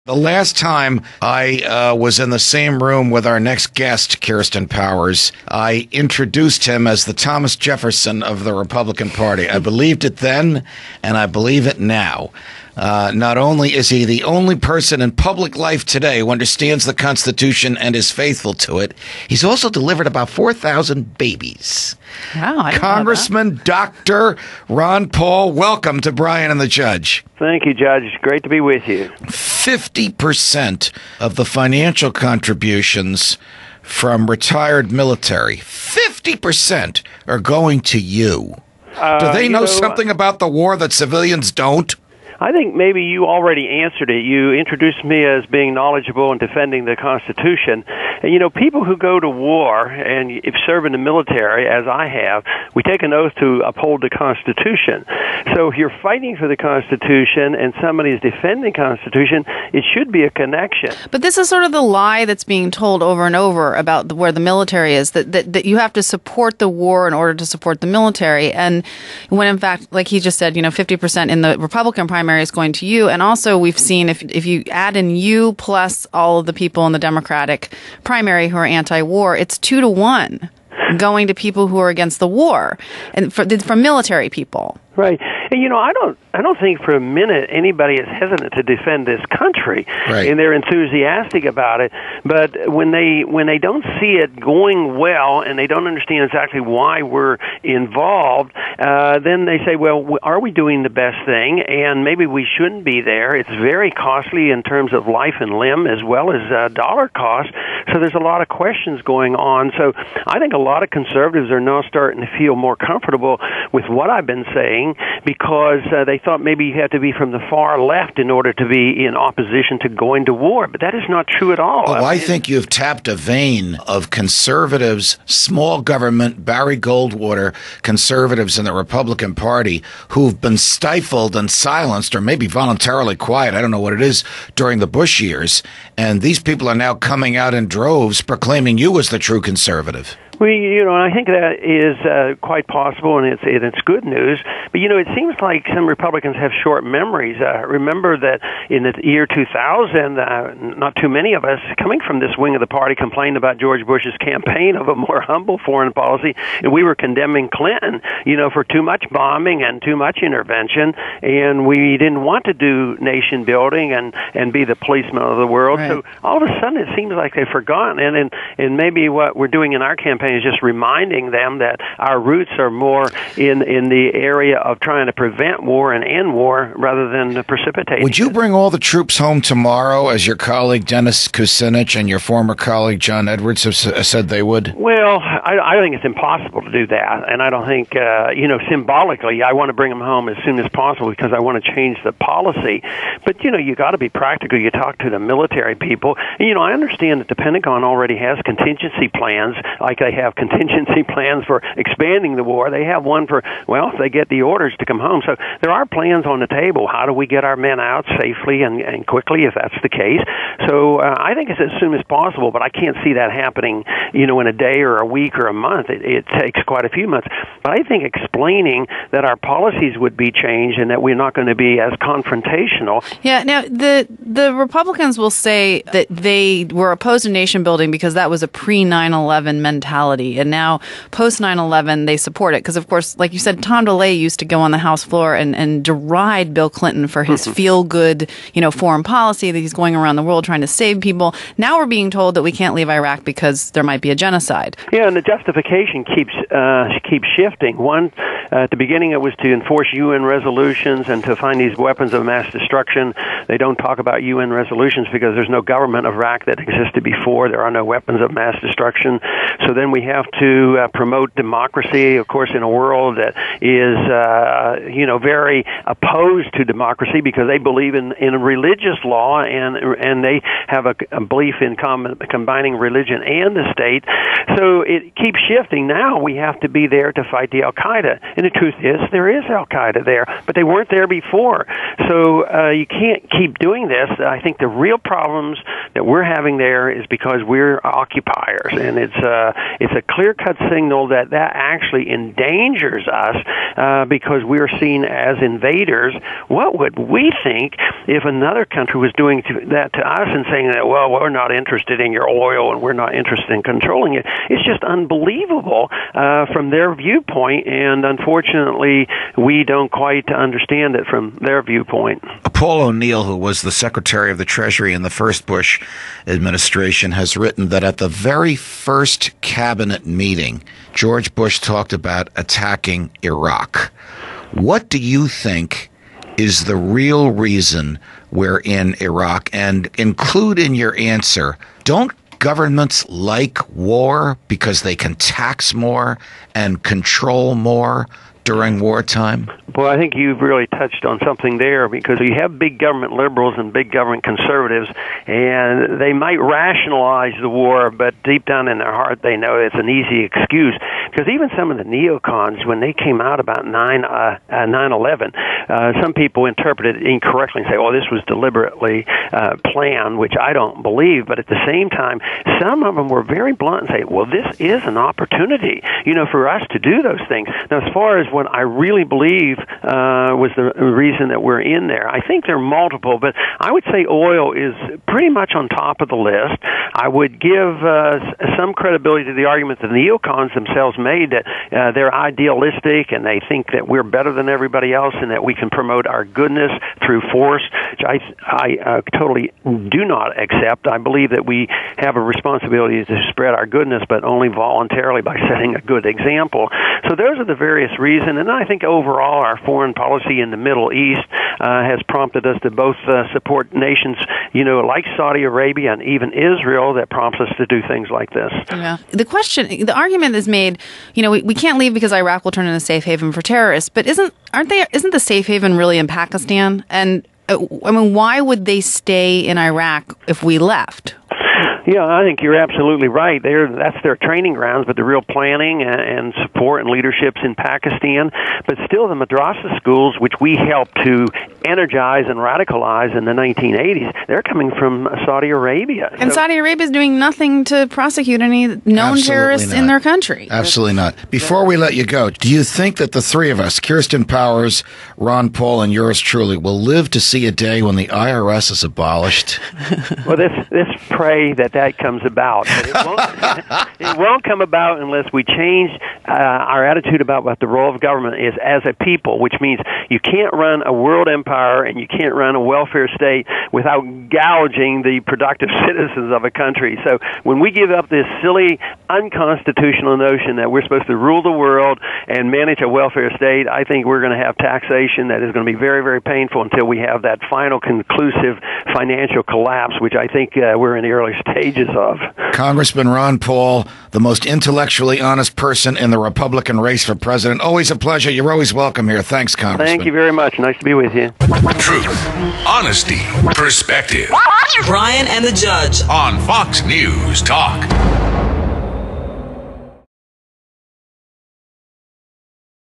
The last time I was in the same room with our next guest, Kirsten Powers, I introduced him as the Thomas Jefferson of the Republican Party. I believed it then, and I believe it now. Not only is he the only person in public life today who understands the Constitution and is faithful to it, he's also delivered about 4,000 babies. Wow, Congressman Dr. Ron Paul, welcome to Brian and the Judge. Thank you, Judge. Great to be with you. 50% of the financial contributions from retired military, 50% are going to you. Do they know something about the war that civilians don't? I think maybe you already answered it. You introduced me as being knowledgeable and defending the Constitution. And, people who go to war and if serve in the military, as I have, we take an oath to uphold the Constitution. So if you're fighting for the Constitution and somebody is defending the Constitution, it should be a connection. But this is sort of the lie that's being told over and over about where the military is, that you have to support the war in order to support the military. And when, in fact, like he just said, 50% in the Republican primary is going to you. And also we've seen if you add in you plus all of the people in the Democratic primary who are anti-war, it's 2-1 going to people who are against the war and from military people. Right. And, I don't think for a minute anybody is hesitant to defend this country, right, and they're enthusiastic about it. But when they don't see it going well and they don't understand exactly why we're involved, then they say, well, are we doing the best thing? And maybe we shouldn't be there. It's very costly in terms of life and limb as well as dollar cost. So there's a lot of questions going on. So I think a lot of conservatives are now starting to feel more comfortable with what I've been saying because they thought maybe you had to be from the far left in order to be in opposition to going to war. But that is not true at all. Oh, I think you've tapped a vein of conservatives, small government, Barry Goldwater conservatives in the Republican Party who've been stifled and silenced or maybe voluntarily quiet, I don't know what it is, during the Bush years. And these people are now coming out in droves proclaiming you as the true conservative. Well, I think that is quite possible, and it's good news. But, it seems like some Republicans have short memories. Remember that in the year 2000, not too many of us coming from this wing of the party complained about George Bush's campaign of a more humble foreign policy, and we were condemning Clinton, for too much bombing and too much intervention, and we didn't want to do nation building and be the policeman of the world. Right. So all of a sudden it seems like they've forgotten, and maybe what we're doing in our campaign is just reminding them that our roots are more in the area of trying to prevent war and end war rather than precipitating. Would you bring all the troops home tomorrow, as your colleague Dennis Kucinich and your former colleague John Edwards have said they would? Well, I think it's impossible to do that, and I don't think, symbolically, I want to bring them home as soon as possible because I want to change the policy. But, you got to be practical. You talk to the military people. And, I understand that the Pentagon already has contingency plans, like they have contingency plans for expanding the war. They have one for, if they get the orders to come home. So there are plans on the table. How do we get our men out safely and quickly, if that's the case? So I think it's as soon as possible, but I can't see that happening, in a day or a week or a month. It takes quite a few months. But I think explaining that our policies would be changed and that we're not going to be as confrontational. Yeah, now the Republicans will say that they were opposed to nation building because that was a pre-9/11 mentality. And now, post-9/11, they support it. Because, of course, like you said, Tom DeLay used to go on the House floor and deride Bill Clinton for his feel-good, foreign policy, that he's going around the world trying to save people. Now we're being told that we can't leave Iraq because there might be a genocide. Yeah, and the justification keeps shifting. One, at the beginning, it was to enforce UN resolutions and to find these weapons of mass destruction. They don't talk about UN resolutions because there's no government of Iraq that existed before. There are no weapons of mass destruction. So then we have to promote democracy, of course, in a world that is, very opposed to democracy because they believe in religious law and they have a belief in combining religion and the state. So it keeps shifting. Now we have to be there to fight the Al-Qaeda. And the truth is, there is Al-Qaeda there, but they weren't there before. So you can't keep doing this. I think the real problems that we're having there is because we're occupiers, and it's a clear-cut signal that actually endangers us because we're seen as invaders. What would we think if another country was doing that to us and saying that, well, we're not interested in your oil and we're not interested in controlling it? It's just unbelievable from their viewpoint, and unfortunately, we don't quite understand it from their viewpoint. Paul O'Neill, who was the Secretary of the Treasury in the first Bush administration, has written that at the very first cabinet meeting, George Bush talked about attacking Iraq. What do you think is the real reason we're in Iraq? And include in your answer, don't governments like war because they can tax more and control more during wartime? Well, I think you've really touched on something there, because you have big government liberals and big government conservatives, and they might rationalize the war, but deep down in their heart they know it's an easy excuse. Because even some of the neocons, when they came out about 9/11, some people interpreted it incorrectly and say, oh, this was deliberately planned, which I don't believe. But at the same time, some of them were very blunt and say, well, this is an opportunity, for us to do those things. Now, as far as what I really believe was the reason that we're in there, I think there are multiple, but I would say oil is pretty much on top of the list. I would give some credibility to the argument that the neocons themselves made, that they're idealistic and they think that we're better than everybody else and that we can promote our goodness through force, which I totally do not accept. I believe that we have a responsibility to spread our goodness, but only voluntarily by setting a good example. So those are the various reasons, and I think overall our foreign policy in the Middle East has prompted us to both support nations, like Saudi Arabia and even Israel, that prompts us to do things like this. Yeah. The argument is made, we can't leave because Iraq will turn into a safe haven for terrorists, but isn't the safe haven really in Pakistan? And why would they stay in Iraq if we left? Yeah, I think you're absolutely right. That's their training grounds, but the real planning and support and leadership's in Pakistan. But still, the madrasa schools, which we helped to energize and radicalize in the 1980s, they're coming from Saudi Arabia. And Saudi Arabia is doing nothing to prosecute any known terrorists in their country. Absolutely not. Before we let you go, do you think that the three of us, Kirsten Powers, Ron Paul, and yours truly, will live to see a day when the IRS is abolished? Well, let's pray that comes about. But it won't come about unless we change our attitude about what the role of government is as a people, which means you can't run a world empire and you can't run a welfare state without gouging the productive citizens of a country. So when we give up this silly, unconstitutional notion that we're supposed to rule the world and manage a welfare state, I think we're going to have taxation that is going to be very, very painful until we have that final conclusive financial collapse, which I think we're in the early stages of. Congressman Ron Paul, the most intellectually honest person in the Republican race for president. Always a pleasure. You're always welcome here. Thanks, Congressman. Thank you very much. Nice to be with you. Truth, honesty, perspective. Brian and the Judge on Fox News Talk.